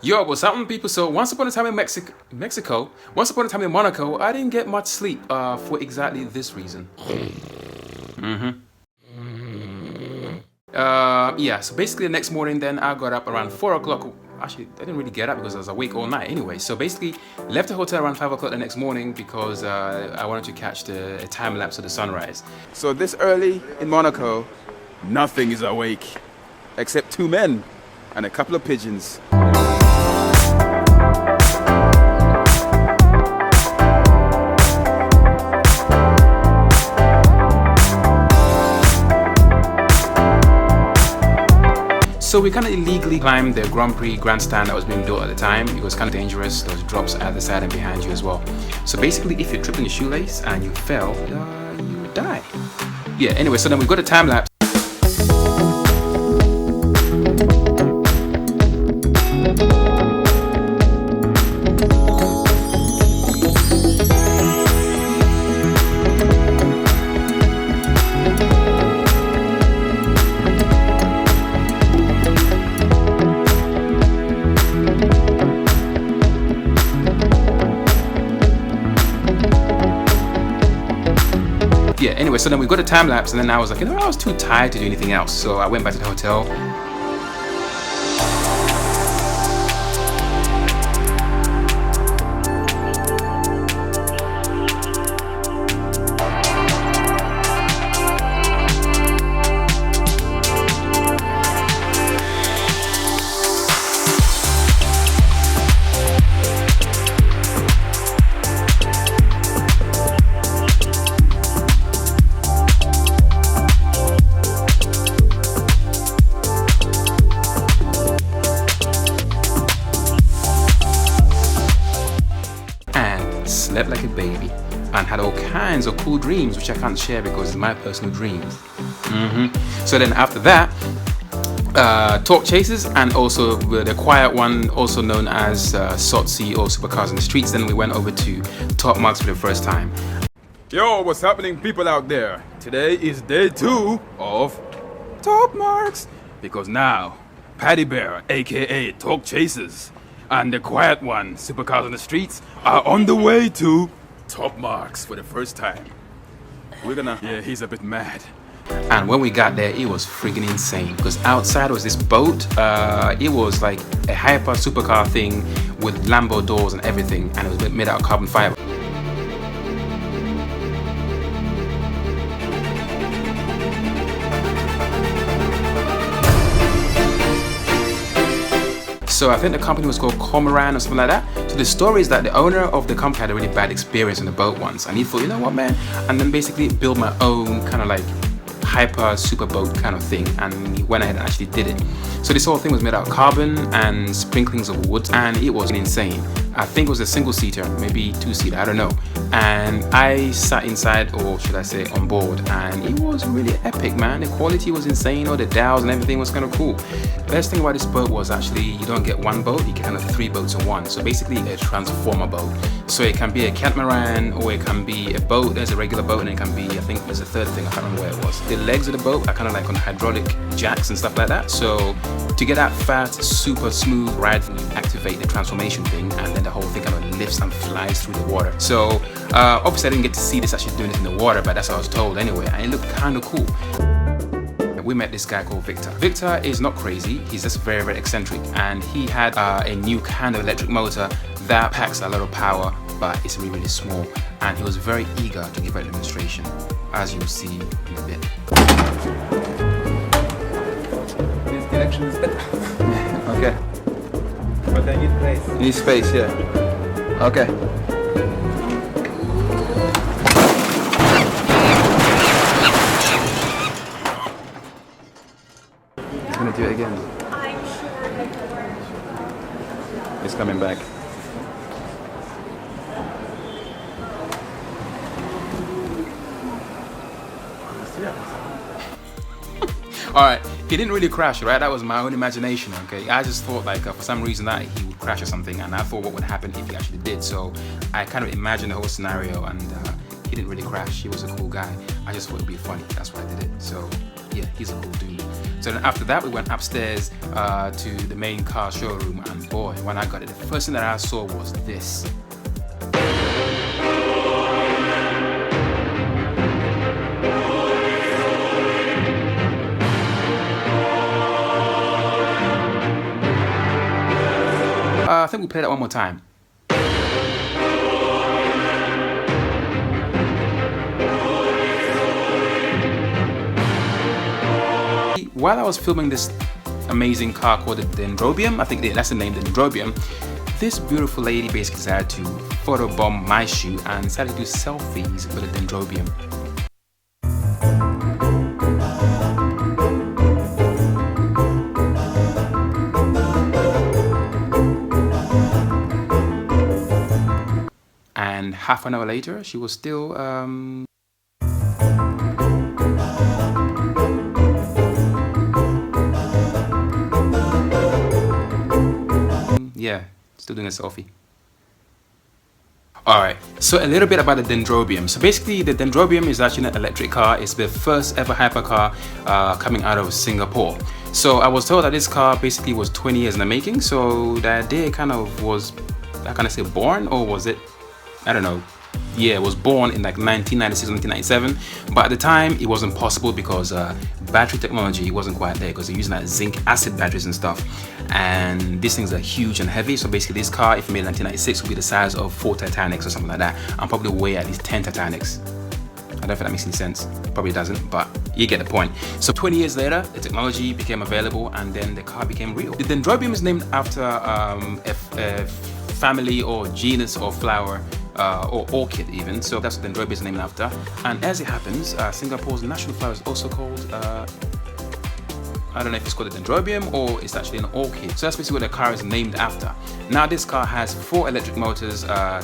Yo, what's happening, people? So once upon a time in once upon a time in Monaco, I didn't get much sleep for exactly this reason. Yeah, so basically the next morning then I got up around 4 o'clock. Actually, I didn't really get up because I was awake all night anyway. So basically, left the hotel around 5 o'clock the next morning because I wanted to catch a time lapse of the sunrise. So this early in Monaco, nothing is awake except 2 men and a couple of pigeons. So we kind of illegally climbed the Grand Prix grandstand that was being built at the time. It was kind of dangerous. There was drops at the side and behind you as well. So basically, if you tripped on your shoelace and you fell, you die. Yeah, anyway, so then we got a time lapse. Yeah, anyway, so then we got a time lapse, and then I was like, you know, I was too tired to do anything else. So I went back to the hotel. Slept like a baby and had all kinds of cool dreams which I can't share because it's my personal dreams. So then after that, talk chases and also the quiet one, also known as SOTC or Supercars in the Streets. Then we went over to Top Marques for the first time. Yo, what's happening, people out there? Today is day 2 of Top Marques, because now Paddy Bear, aka Talk Chasers, and the quiet one, Supercars on the Streets, are on the way to Top Marques for the first time. Yeah, he's a bit mad. And when we got there, it was freaking insane because outside was this boat. It was like a hyper supercar thing with Lambo doors and everything, and it was made out of carbon fiber. So I think the company was called Cormoran or something like that. So the story is that the owner of the company had a really bad experience on the boat once, and he thought, you know what, man, and then basically build my own kind of like hyper super boat kind of thing, and he went ahead and actually did it. So this whole thing was made out of carbon and sprinklings of wood, and it was insane. I think it was a single seater, maybe 2-seater, I don't know. And I sat inside, or should I say on board, and it was really epic, man. The quality was insane, all the dials and everything was kind of cool. Best thing about this boat was actually you don't get one boat, you get kind of 3 boats in one. So basically a transformer boat. So it can be a catamaran, or it can be a boat. There's a regular boat, and it can be, I think there's a third thing, I can't remember where it was. The legs of the boat are kind of like on hydraulic jacks and stuff like that. So to get that fast, super smooth ride, you activate the transformation thing, and then the whole thing kind of lifts and flies through the water. So obviously I didn't get to see this actually doing it in the water, but that's what I was told anyway, and it looked kind of cool. We met this guy called Victor. Victor is not crazy, he's just very, very eccentric, and he had a new kind of electric motor that packs a lot of power, but it's really, really small, and he was very eager to give a demonstration, as you'll see in a bit. This direction is better. Okay. But I need place. You need space, yeah. Okay. He's gonna do it again. He's coming back. Alright, he didn't really crash, right? That was my own imagination, okay? I just thought like for some reason that he would crash or something, and I thought what would happen if he actually did. So I kind of imagined the whole scenario, and he didn't really crash. He was a cool guy. I just thought it would be funny. That's why I did it. So yeah, he's a cool dude. So then after that, we went upstairs to the main car showroom, and boy, when I got it, the first thing that I saw was this. I think we play that one more time. While I was filming this amazing car called the Dendrobium, I think that's the name, Dendrobium, this beautiful lady basically decided to photobomb my shoot and decided to do selfies with the Dendrobium. And half an hour later, she was still yeah, still doing a selfie. Alright, so a little bit about the Dendrobium. So basically, the Dendrobium is actually an electric car. It's the first ever hypercar coming out of Singapore. So I was told that this car basically was 20 years in the making. So the idea kind of was, how can I say, born, or was it, I don't know. Yeah, it was born in like 1996, 1997, but at the time it wasn't possible because battery technology wasn't quite there, because they're using like zinc acid batteries and stuff, and these things are huge and heavy. So basically this car, if made in 1996, would be the size of 4 Titanics or something like that, and probably weigh at least 10 Titanics. I don't know if that makes any sense. Probably doesn't, but you get the point. So 20 years later, the technology became available, and then the car became real. The Dendrobium is named after a family or genus of flower, or orchid even, so that's what Dendrobium is named after. And as it happens, Singapore's national flower is also called, I don't know if it's called a Dendrobium or it's actually an orchid. So that's basically what the car is named after. Now this car has 4 electric motors,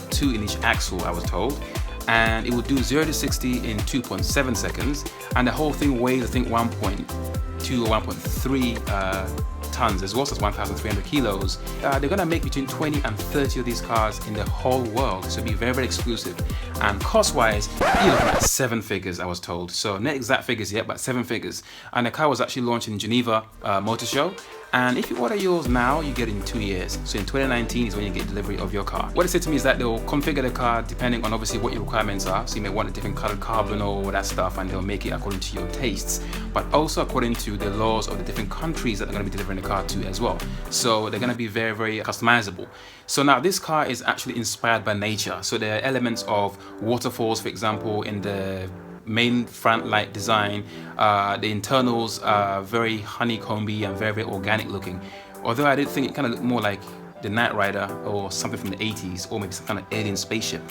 2 in each axle, I was told, and it will do 0 to 60 in 2.7 seconds, and the whole thing weighs, I think, 1.2 or 1.3 tons as well, so it's 1,300 kilos. They're gonna make between 20 and 30 of these cars in the whole world, so it'll be very, very exclusive. And cost-wise, you're looking at 7 figures, I was told. So not exact figures yet, but 7 figures. And the car was actually launched in Geneva Motor Show. And if you order yours now, you get it in 2 years. So in 2019 is when you get delivery of your car. What they said to me is that they'll configure the car depending on obviously what your requirements are. So you may want a different colored carbon or all that stuff, and they'll make it according to your tastes, but also according to the laws of the different countries that they're going to be delivering the car to as well. So they're going to be very, very customizable. So now this car is actually inspired by nature. So there are elements of waterfalls, for example, in the main front light design. The internals are very honeycomby and very, very organic looking. Although I did think it kind of looked more like the Knight Rider or something from the 80s, or maybe some kind of alien spaceship.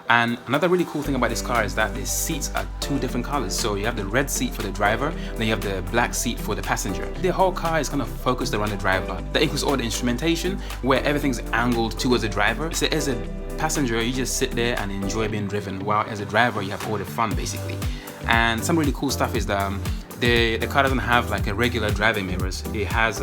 And another really cool thing about this car is that the seats are 2 different colors. So you have the red seat for the driver, then you have the black seat for the passenger. The whole car is kind of focused around the driver. That includes all the instrumentation, where everything's angled towards the driver. So as a passenger, you just sit there and enjoy being driven, while as a driver, you have all the fun basically. And some really cool stuff is that the car doesn't have like a regular driving mirrors. It has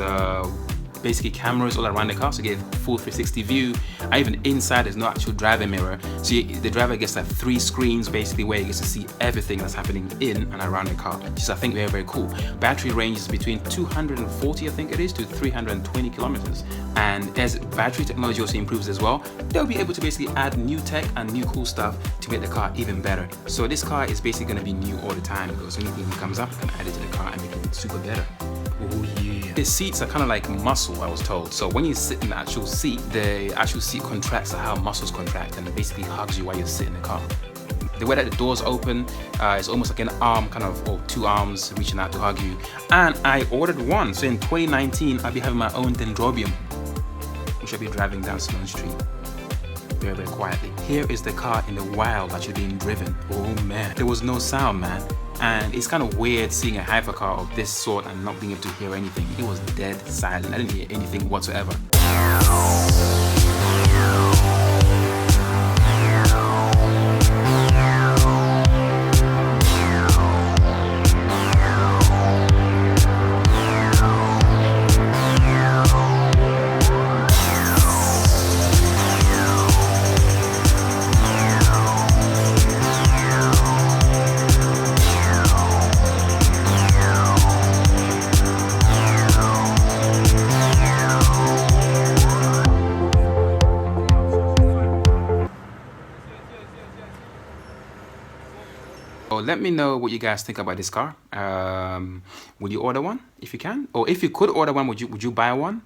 basically cameras all around the car, so you get a full 360 view. And even inside, there's no actual driving mirror, so the driver gets like 3 screens basically, where he gets to see everything that's happening in and around the car, which is, I think, very, very cool. Battery range is between 240, I think it is, to 320 kilometers. And as battery technology also improves as well, they'll be able to basically add new tech and new cool stuff to make the car even better. So this car is basically going to be new all the time, because anything that comes up, you can add it to the car and make it super better. Oh yeah. The seats are kind of like muscle, I was told. So when you sit in the actual seat contracts how muscles contract, and it basically hugs you while you're sitting in the car. The way that the doors open is almost like an arm kind of, or 2 arms reaching out to hug you. And I ordered one, so in 2019 I'll be having my own Dendrobium, which I'll be driving down Sloane Street very, very quietly. Here is the car in the wild actually being driven. Oh man, there was no sound, man. And it's kind of weird seeing a hypercar of this sort and not being able to hear anything. It was dead silent. I didn't hear anything whatsoever. So let me know what you guys think about this car. Will you order one if you can? Or if you could order one, would you buy one?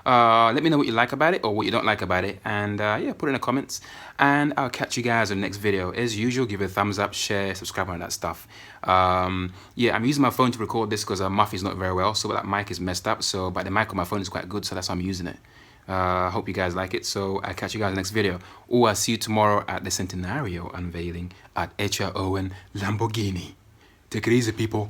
Let me know what you like about it or what you don't like about it, and yeah, put it in the comments, and I'll catch you guys in the next video. As usual, give it a thumbs up, share, subscribe, and all that stuff. Yeah, I'm using my phone to record this because Muffy is not very well, so that mic is messed up, but the mic on my phone is quite good, so that's why I'm using it. Hope you guys like it, so I'll catch you guys in the next video, or I'll see you tomorrow at the Centenario unveiling at Echa Owen Lamborghini. Take it easy, people.